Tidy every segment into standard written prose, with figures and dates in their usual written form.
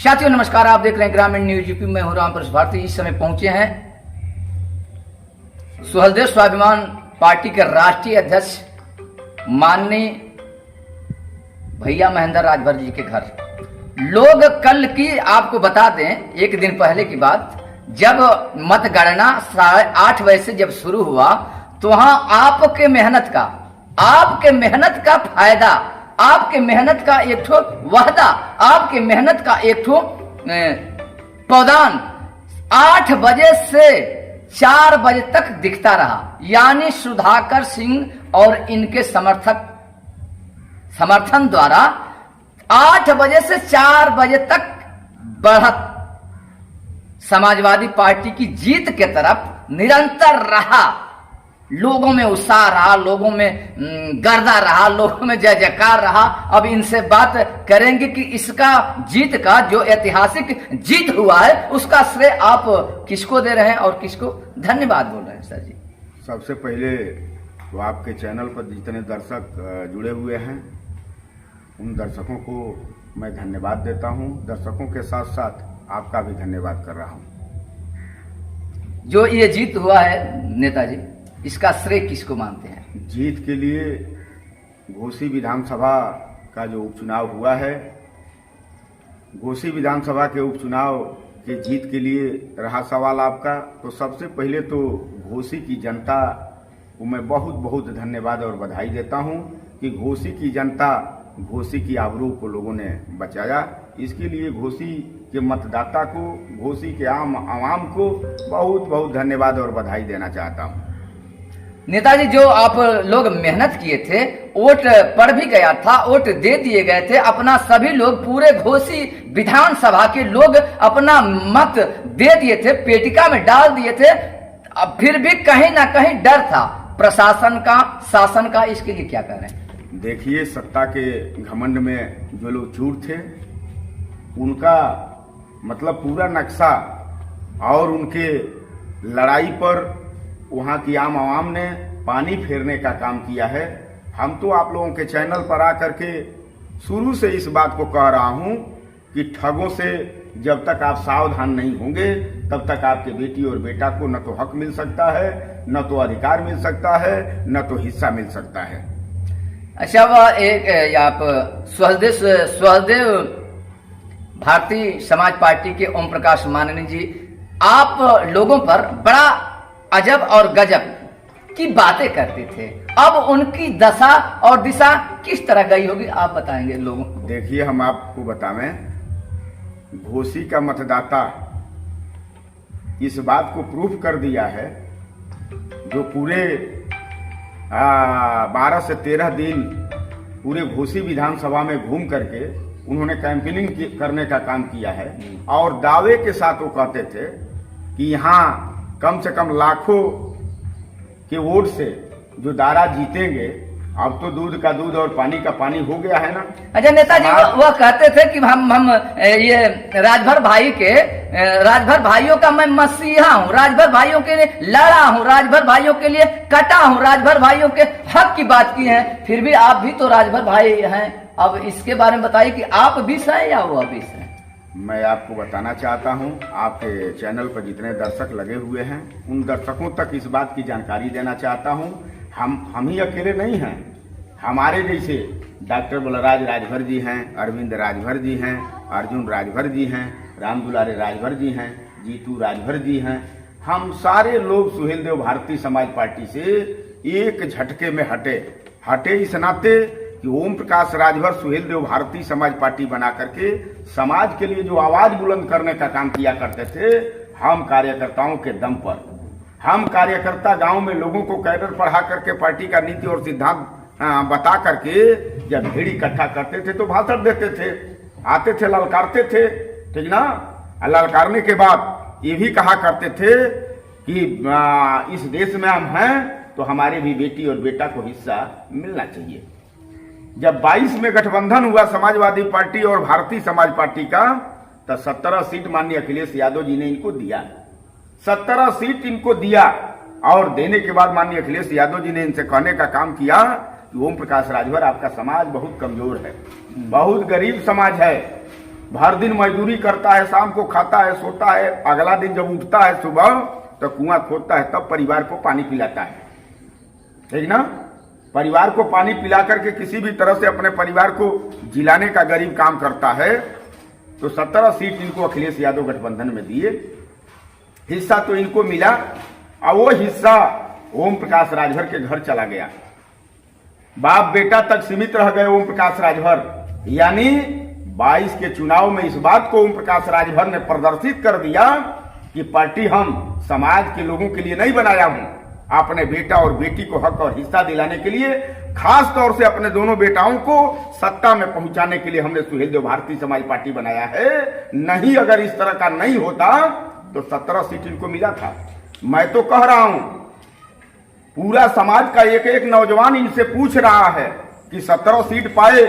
साथियों नमस्कार, आप देख रहे हैं ग्रामीण न्यूज यूपी। मैं हूं राम प्रसाद भारती। इस समय पहुंचे हैं सुहलदेव स्वाभिमान पार्टी के राष्ट्रीय अध्यक्ष माननीय भैया महेंद्र राजभर जी के घर। लोग कल की आपको बता दें, एक दिन पहले की बात, जब मतगणना 8:30 बजे से जब शुरू हुआ तो वहां आपके मेहनत का फायदा, आपके मेहनत का एक ठो वादा, आपके मेहनत का एक ठो पौधान 8 बजे से 4 बजे तक दिखता रहा। यानी सुधाकर सिंह और इनके समर्थन द्वारा 8 बजे से 4 बजे तक बढ़त समाजवादी पार्टी की जीत के तरफ निरंतर रहा। लोगों में उत्साह रहा, लोगों में गर्दा रहा, लोगों में जय जयकार रहा। अब इनसे बात करेंगे कि इसका जीत का जो ऐतिहासिक जीत हुआ है उसका श्रेय आप किसको दे रहे हैं और किसको धन्यवाद बोल रहे हैं सर जी? सबसे पहले तो आपके चैनल पर जितने दर्शक जुड़े हुए हैं उन दर्शकों को मैं धन्यवाद देता हूं। दर्शकों के साथ साथ आपका भी धन्यवाद कर रहा हूं। जो ये जीत हुआ है नेताजी, इसका श्रेय किसको मानते हैं? जीत के लिए घोसी विधानसभा का जो उपचुनाव हुआ है, घोसी विधानसभा के उपचुनाव के जीत के लिए रहा सवाल आपका, तो सबसे पहले तो घोसी की जनता को मैं बहुत बहुत धन्यवाद और बधाई देता हूं कि घोसी की जनता, घोसी की आबरू को लोगों ने बचाया। इसके लिए घोसी के मतदाता को, घोसी के आवाम को बहुत बहुत धन्यवाद और बधाई देना चाहता हूं। नेताजी, जो आप लोग मेहनत किए थे, वोट पड़ भी गया था, वोट दे दिए गए थे, अपना सभी लोग, पूरे घोसी विधानसभा के लोग अपना मत दे दिए थे, पेटिका में डाल दिए थे। अब फिर भी कहीं ना कहीं डर था प्रशासन का, शासन का। इसके लिए क्या कह रहे हैं? देखिए, सत्ता के घमंड में जो लोग चूर थे उनका मतलब पूरा नक्शा और उनके लड़ाई पर वहां की आम आवाम ने पानी फेरने का काम किया है। हम तो आप लोगों के चैनल पर आकर के शुरू से इस बात को कह रहा हूं कि ठगों से जब तक आप सावधान नहीं होंगे तब तक आपके बेटी और बेटा को न तो हक मिल सकता है, न तो अधिकार मिल सकता है, न तो हिस्सा मिल सकता है। अच्छा, वह एक आप सुहलदेव भारतीय समाज पार्टी के ओम प्रकाश माननी जी, आप लोगों पर बड़ा अजब और गजब की बातें करते थे। अब उनकी दशा और दिशा किस तरह गई होगी, आप बताएंगे लोगों को? देखिए, हम आपको बतावें, घोसी का मतदाता इस बात को प्रूफ कर दिया है, जो पूरे 12 से 13 दिन पूरे घोसी विधानसभा में घूम करके उन्होंने कैंपेनिंग करने का काम किया है और दावे के साथ वो कहते थे कि यहाँ कम से कम लाखों के वोट से जो दारा जीतेंगे। अब तो दूध का दूध और पानी का पानी हो गया है ना। अच्छा नेताजी, वह कहते थे कि हम ये राजभर भाइयों का मैं मसीहा हूँ, राजभर भाइयों के लिए लड़ा हूँ, राजभर भाइयों के लिए कटा हूँ, राजभर भाइयों के हक की बात की है। फिर भी आप भी तो राजभर भाई हैं। अब इसके बारे में बताइए कि आप 20 हैं या वो 20 हैं? मैं आपको बताना चाहता हूं, आपके चैनल पर जितने दर्शक लगे हुए हैं उन दर्शकों तक इस बात की जानकारी देना चाहता हूं। हम ही अकेले नहीं हैं। हमारे जैसे डॉक्टर बलराज राजभर जी हैं, अरविंद राजभर जी हैं, अर्जुन राजभर जी हैं, राम दुलारे राजभर जी हैं, जीतू राजभर जी हैं। हम सारे लोग सुहेलदेव भारतीय समाज पार्टी से एक झटके में हटे इस नाते कि ओम प्रकाश राजभर सुहेलदेव भारतीय समाज पार्टी बना करके समाज के लिए जो आवाज बुलंद करने का काम किया करते थे, हम कार्यकर्ताओं के दम पर, हम कार्यकर्ता गांव में लोगों को कैडर पढ़ा करके पार्टी का नीति और सिद्धांत बता करके जब भीड़ इकट्ठा करते थे तो भाषण देते थे, आते थे, ललकारते थे, ठीक ना। ललकारने के बाद ये भी कहा करते थे कि इस देश में हम हैं तो हमारे भी बेटी और बेटा को हिस्सा मिलना चाहिए। जब 22 में गठबंधन हुआ समाजवादी पार्टी और भारतीय समाज पार्टी का, तो 17 सीट माननीय अखिलेश यादव जी ने इनको दिया। 17 सीट इनको दिया और देने के बाद माननीय अखिलेश यादव जी ने इनसे कहने का काम किया कि ओम प्रकाश राजभर, आपका समाज बहुत कमजोर है, बहुत गरीब समाज है, भर दिन मजदूरी करता है, शाम को खाता है, सोता है, अगला दिन जब उठता है सुबह तो कुआं खोदता है, तब परिवार को पानी पिलाता है, ठीक ना। परिवार को पानी पिला करके किसी भी तरह से अपने परिवार को जिलाने का गरीब काम करता है। तो 17 सीट इनको अखिलेश यादव गठबंधन में दिए, हिस्सा तो इनको मिला और वो हिस्सा ओम प्रकाश राजभर के घर चला गया। बाप बेटा तक सीमित रह गए ओम प्रकाश राजभर। यानी 22 के चुनाव में इस बात को ओम प्रकाश राजभर ने प्रदर्शित कर दिया कि पार्टी हम समाज के लोगों के लिए नहीं बनाया हूं, अपने बेटा और बेटी को हक और हिस्सा दिलाने के लिए, खास तौर से अपने दोनों बेटाओं को सत्ता में पहुंचाने के लिए हमने सुहेलदेव भारतीय समाज पार्टी बनाया है। नहीं, अगर इस तरह का नहीं होता तो 17 सीट इनको मिला था। मैं तो कह रहा हूं, पूरा समाज का एक एक नौजवान इनसे पूछ रहा है कि 17 सीट पाए,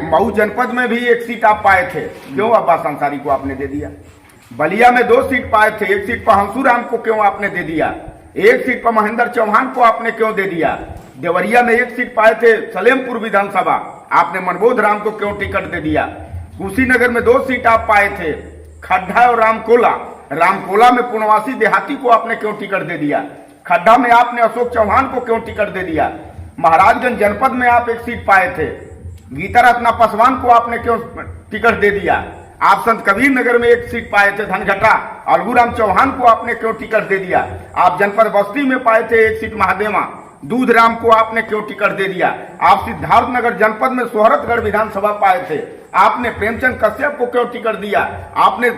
मऊ जनपद में भी 1 सीट आप पाए थे, क्यों अब्बास अंसारी को आपने दे दिया? बलिया में 2 सीट पाए थे, 1 सीट पर हंसूराम को क्यों आपने दे दिया? 1 सीट पर महेंद्र चौहान को आपने क्यों दे दिया? देवरिया में 1 सीट पाए थे, सलेमपुर विधानसभा, आपने मनबोध राम को क्यों टिकट दे दिया? कुशीनगर में 2 सीट आप पाए थे, खड्डा और रामकोला। रामकोला में पुनवासी देहाती को आपने क्यों टिकट दे दिया? खड्डा में आपने अशोक चौहान को क्यों टिकट दे दिया? महाराजगंज जनपद में आप 1 सीट पाए थे, गीता रत्ना पासवान को आपने क्यों टिकट दे दिया? आप संत कबीर नगर में 1 सीट पाए थे, धनघटा, अलगूराम चौहान को आपने क्यों टिकट दे दिया? आप जनपद बस्ती में पाए थे 1 सीट, महादेवा, दूधराम को आपने क्यों टिकट दे दिया? आप सिद्धार्थ नगर जनपद में सोहरतगढ़ विधानसभा पाए थे, आपने प्रेमचंद कश्यप को क्यों टिकट दिया? आपने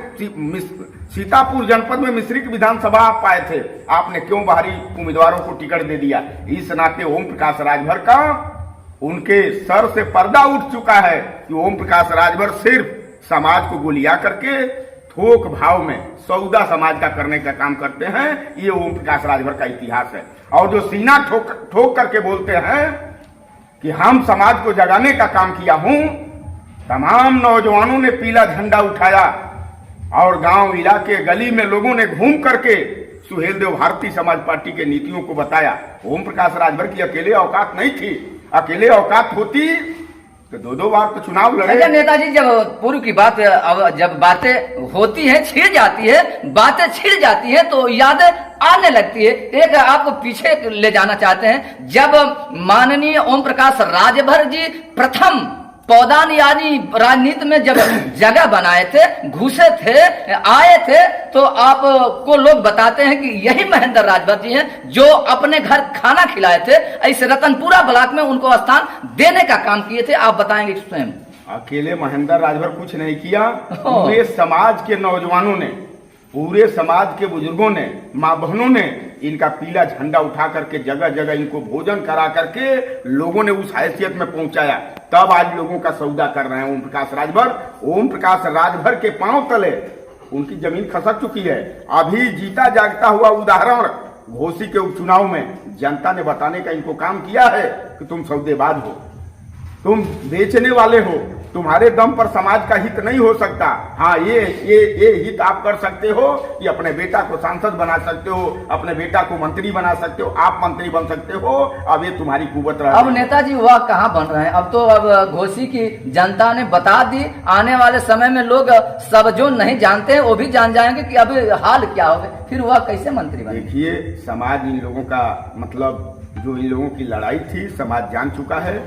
सीतापुर जनपद में मिश्रिक विधानसभा आप पाए थे, आपने क्यों बाहरी उम्मीदवारों को टिकट दे दिया? इस नाते ओम प्रकाश राजभर का उनके सर से पर्दा उठ चुका है कि ओम प्रकाश राजभर सिर्फ समाज को गोलियां करके थोक भाव में सौदा समाज का करने का काम करते हैं। ये ओम प्रकाश राजभर का इतिहास है। और जो सीना ठोक करके बोलते हैं कि हम समाज को जगाने का काम किया हूं, तमाम नौजवानों ने पीला झंडा उठाया और गांव इलाके गली में लोगों ने घूम करके सुहेलदेव भारतीय समाज पार्टी के नीतियों को बताया। ओम प्रकाश राजभर की अकेले औकात नहीं थी, अकेले औकात होती तो 2-2 बार तो चुनाव लड़े। नेताजी, जब पूर्व की बात, अब जब बातें होती है, छिड़ जाती है, बातें छिड़ जाती है तो यादें आने लगती है। एक आपको पीछे ले जाना चाहते हैं, जब माननीय ओम प्रकाश राजभर जी प्रथम पौदान यानी राजनीति में जब जगह बनाए थे, घुसे थे, आए थे, तो आपको लोग बताते हैं कि यही महेंद्र राजभर जी हैं जो अपने घर खाना खिलाए थे। ऐसे रतनपुरा ब्लॉक में उनको स्थान देने का काम किए थे। आप बताएंगे स्वयं? अकेले महेंद्र राजभर कुछ नहीं किया, पूरे समाज के नौजवानों ने, पूरे समाज के बुजुर्गों ने, माँ बहनों ने इनका पीला झंडा उठा करके जगह जगह इनको भोजन करा करके लोगों ने उस हैसियत में पहुंचाया। तब आज लोगों का सौदा कर रहे हैं ओम प्रकाश राजभर। ओम प्रकाश राजभर के पांव तले उनकी जमीन खसक चुकी है। अभी जीता जागता हुआ उदाहरण घोसी के उपचुनाव में जनता ने बताने का इनको काम किया है कि तुम सौदेबाज हो, तुम बेचने वाले हो, तुम्हारे दम पर समाज का हित नहीं हो सकता। हाँ, ये हित आप कर सकते हो कि अपने बेटा को सांसद बना सकते हो, अपने बेटा को मंत्री बना सकते हो, आप मंत्री बन सकते हो। अब ये तुम्हारी कुवत रहा। अब नेताजी वह कहाँ बन रहे हैं? अब तो अब घोसी की जनता ने बता दी, आने वाले समय में लोग सब जो नहीं जानते हैं वो भी जान जाएंगे कि अब हाल क्या होगा, फिर वह कैसे मंत्री बने। देखिए, समाज इन लोगों का, मतलब जो इन लोगों की लड़ाई थी, समाज जान चुका है,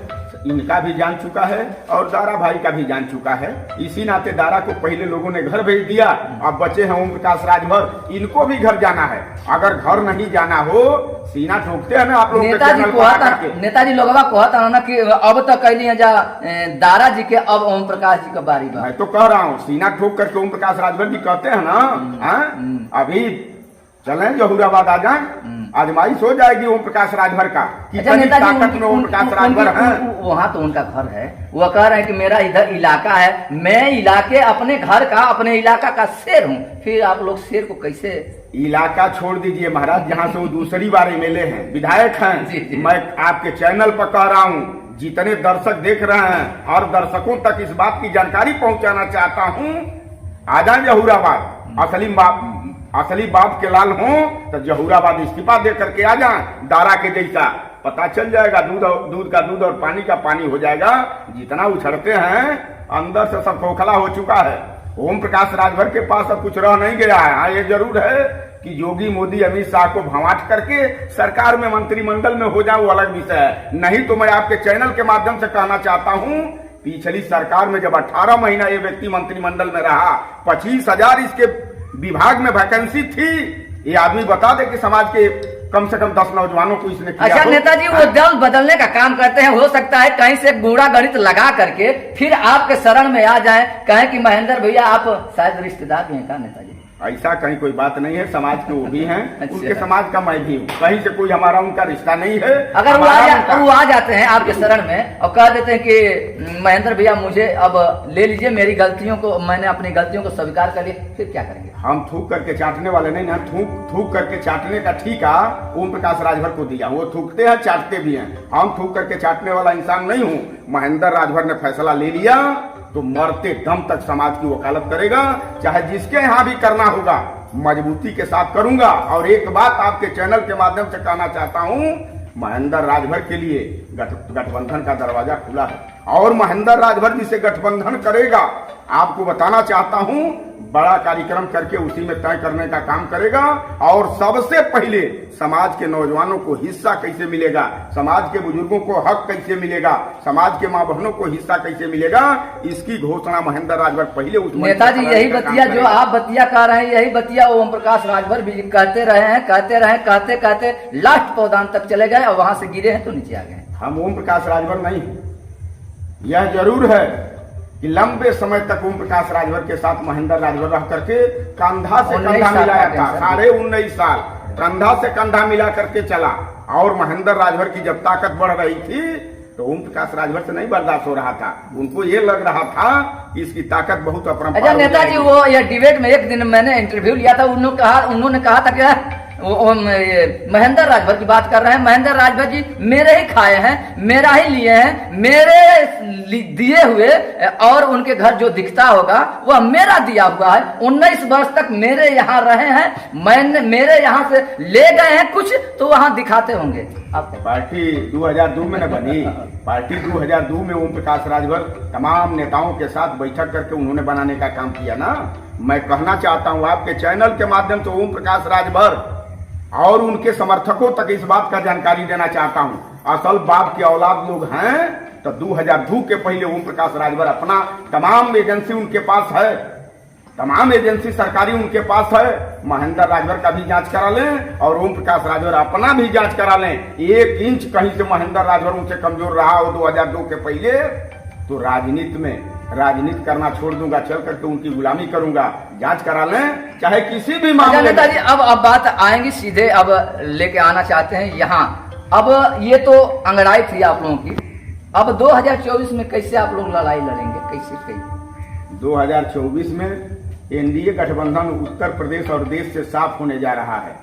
इनका भी जान चुका है और दारा भाई का भी जान चुका है। इसी नाते दारा को पहले लोगों ने घर भेज दिया, अब बचे हैं ओम प्रकाश राजभर, इनको भी घर जाना है। अगर घर नहीं जाना हो, सीना ठोकते हैं ना आप लोग। नेताजी लोगवा कहता ना कि अब तक कहली जा दारा जी के, अब ओम प्रकाश जी का बारी बा। मैं तो कह रहा हूँ, सीना ठोक करके ओम प्रकाश राजभर जी कहते हैं ना। अभी चलें जहूराबाद आ जाए, आजमाइश हो जाएगी ओम प्रकाश राजभर का कि ताकत में ओम प्रकाश राजभर है। वहाँ तो उनका घर है, वो कह रहे हैं कि मेरा इधर इलाका है, मैं इलाके अपने घर का, अपने इलाका का शेर हूँ। फिर आप लोग शेर को कैसे? इलाका छोड़ दीजिए महाराज, जहाँ से वो दूसरी बार एमएलए हैं, विधायक हैं। जी। मैं आपके चैनल पर कह रहा हूँ, जितने दर्शक देख रहे हैं, हर दर्शकों तक इस बात की जानकारी पहुँचाना चाहता हूँ। आ जाए जहूराबाद, असली बाप के लाल हो तो जहूराबाद इस्तीफा दे करके आ जाए, दारा के जैसा। पता चल जाएगा। दूध का दूध और पानी का पानी हो जाएगा। जितना उछड़ते हैं अंदर से सब खोखला हो चुका है। ओम प्रकाश राजभर के पास अब कुछ रह नहीं गया है। हाँ, ये जरूर है कि योगी मोदी अमित शाह को भंवाट करके सरकार में मंत्रिमंडल में हो जाए, वो अलग विषय है। नहीं तो मैं आपके चैनल के माध्यम से कहना चाहता हूं, पिछली सरकार में जब 18 महीना ये व्यक्ति मंत्रिमंडल में रहा, 25,000 इसके विभाग में वैकेंसी थी। ये आदमी बता दे कि समाज के कम से कम 10 नौजवानों को इसने किया। अच्छा नेताजी, वो दल बदलने का काम करते हैं। हो सकता है कहीं से गूढ़ा गणित लगा करके फिर आपके शरण में आ जाएं, कहें कि महेंद्र भैया आप शायद रिश्तेदार भी हैं का नेताजी? ऐसा कहीं कोई बात नहीं है। समाज के वो भी हैं, अच्छा। उनके समाज का मैं भी हूँ। कहीं से कोई हमारा उनका रिश्ता नहीं है। अगर वो आ जाते हैं आपके शरण में और कह देते हैं कि महेंद्र भैया मुझे अब ले लीजिए, मेरी गलतियों को, मैंने अपनी गलतियों को स्वीकार कर लिया, फिर क्या करेंगे? हम थूक करके चाटने वाले नहीं ना। थूक करके चाटने का ठीका ओम प्रकाश राजभर को दिया। वो थूकते हैं, चाटते भी हैं। हम थूक करके चाटने वाला इंसान नहीं हूँ। महेंद्र राजभर ने फैसला ले लिया तो मरते दम तक समाज की वकालत करेगा, चाहे जिसके यहाँ भी करना होगा मजबूती के साथ करूंगा। और एक बात आपके चैनल के माध्यम से कहना चाहता हूं, महेंद्र राजभर के लिए गठबंधन का दरवाजा खुला है। और महेंद्र राजभर जिसे गठबंधन करेगा, आपको बताना चाहता हूं, बड़ा कार्यक्रम करके उसी में तय करने का काम करेगा। और सबसे पहले समाज के नौजवानों को हिस्सा कैसे मिलेगा, समाज के बुजुर्गों को हक कैसे मिलेगा, समाज के माँ बहनों को हिस्सा कैसे मिलेगा, इसकी घोषणा महेंद्र राजभर पहले उस नेताजी यही बतिया जो आप बतिया कह रहे हैं, यही बतिया ओम प्रकाश राजभर भी कहते रहे, कहते लास्ट पौधान तक चले गए और वहां से गिरे हैं तो नीचे आ गए। हम ओम प्रकाश राजभर नहीं, यह जरूर है कि लंबे समय तक ओम प्रकाश राजभर के साथ महेंद्र राजभर रह करके कंधा से कंधा मिलाया था। साढ़े 19 साल कंधा से कंधा मिला करके चला। और महेंद्र राजभर की जब ताकत बढ़ रही थी तो ओम प्रकाश राजभर से नहीं बर्दाश्त हो रहा था। उनको ये लग रहा था कि इसकी ताकत बहुत अपरंपार। अच्छा नेताजी, वो ये डिबेट में एक दिन मैंने इंटरव्यू लिया था, उन्होंने कहा था कि महेंद्र राजभर की बात कर रहे हैं, महेंद्र राजभर जी मेरे ही खाए हैं, मेरा ही लिए हैं, मेरे दिए हुए, और उनके घर जो दिखता होगा वह मेरा दिया हुआ है। 19 वर्ष तक मेरे यहाँ रहे हैं, मेरे यहाँ से ले गए हैं कुछ तो वहाँ दिखाते होंगे। आपको पार्टी 2002 में न बनी। पार्टी 2002 में ओम प्रकाश राजभर तमाम नेताओं के साथ बैठक करके उन्होंने बनाने का काम किया ना। मैं कहना चाहता हूँ आपके चैनल के माध्यम से ओम प्रकाश राजभर और उनके समर्थकों तक इस बात का जानकारी देना चाहता हूं, असल बाप के औलाद लोग हैं तो 2002 के पहले ओम प्रकाश राजभर अपना तमाम एजेंसी उनके पास है, तमाम एजेंसी सरकारी उनके पास है। महेंद्र राजभर का भी जांच करा लें और ओम प्रकाश राजभर अपना भी जांच करा लें। 1 इंच कहीं से महेंद्र राजभर उनसे कमजोर रहा हो 2002 के पहले तो राजनीति करना छोड़ दूंगा, चल करके उनकी गुलामी करूंगा। जांच करा लें चाहे किसी भी मामले में। नेताजी, अब बात आएंगी सीधे, अब लेके आना चाहते हैं यहाँ। अब ये तो अंगड़ाई थी आप लोगों की, अब 2024 में कैसे आप लोग लड़ाई लड़ेंगे, कैसे? 2024 में एनडीए गठबंधन उत्तर प्रदेश और देश से साफ होने जा रहा है।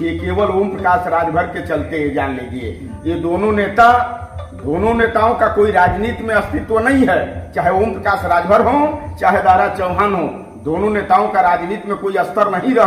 ये केवल ओम प्रकाश राजभर के चलते, जान लीजिए। ये दोनों नेताओं का कोई राजनीति में अस्तित्व नहीं है। चाहे ओम प्रकाश राजभर हो चाहे दारा चौहान हो, दोनों नेताओं का राजनीति में कोई अस्तर नहीं रहा।